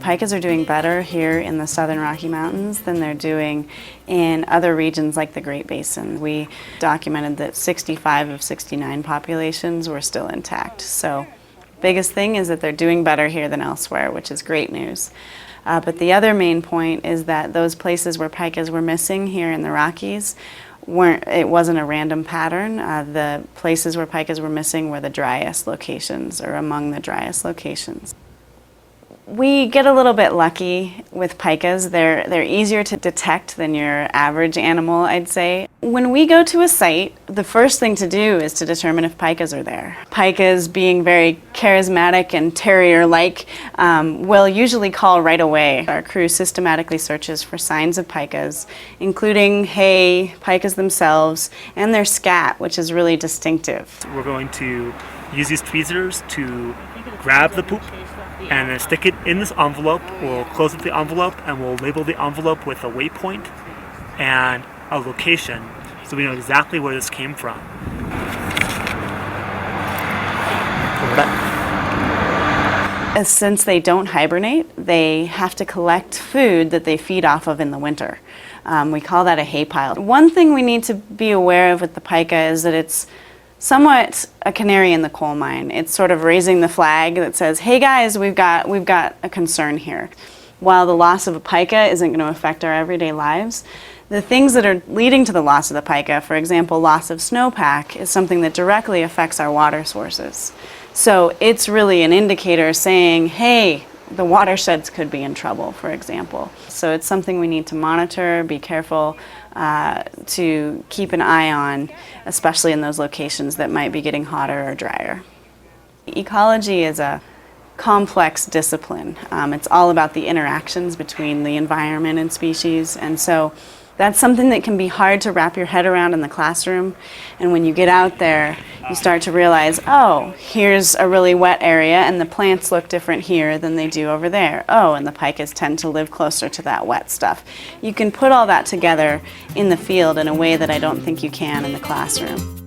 pikas are doing better here in the Southern Rocky Mountains than they're doing in other regions like the Great Basin. We documented that 65 of 69 populations were still intact. So biggest thing is that they're doing better here than elsewhere, which is great news. But the other main point is that those places where pikas were missing here in the Rockies, it wasn't a random pattern. The places where pikas were missing were the driest locations, or among the driest locations. We get a little bit lucky with pikas. They're easier to detect than your average animal, I'd say. When we go to a site, the first thing to do is to determine if pikas are there. Pikas, being very charismatic and terrier-like, will usually call right away. Our crew systematically searches for signs of pikas, including hay, pikas themselves, and their scat, which is really distinctive. We're going to use these tweezers to grab the poop and then stick it in this envelope. We'll close up the envelope and we'll label the envelope with a waypoint and a location so we know exactly where this came from. Since they don't hibernate, they have to collect food that they feed off of in the winter. We call that a hay pile. One thing we need to be aware of with the pika is that it's somewhat a canary in the coal mine. It's sort of raising the flag that says, hey guys, we've got a concern here. While the loss of a pika isn't going to affect our everyday lives, the things that are leading to the loss of the pika, for example, loss of snowpack, is something that directly affects our water sources. So it's really an indicator saying, hey, the watersheds could be in trouble, for example. So it's something we need to monitor, be careful to keep an eye on, especially in those locations that might be getting hotter or drier. Ecology is a complex discipline. It's all about the interactions between the environment and species, and so that's something that can be hard to wrap your head around in the classroom. And when you get out there, you start to realize, oh, here's a really wet area and the plants look different here than they do over there. Oh, and the pikas tend to live closer to that wet stuff. You can put all that together in the field in a way that I don't think you can in the classroom.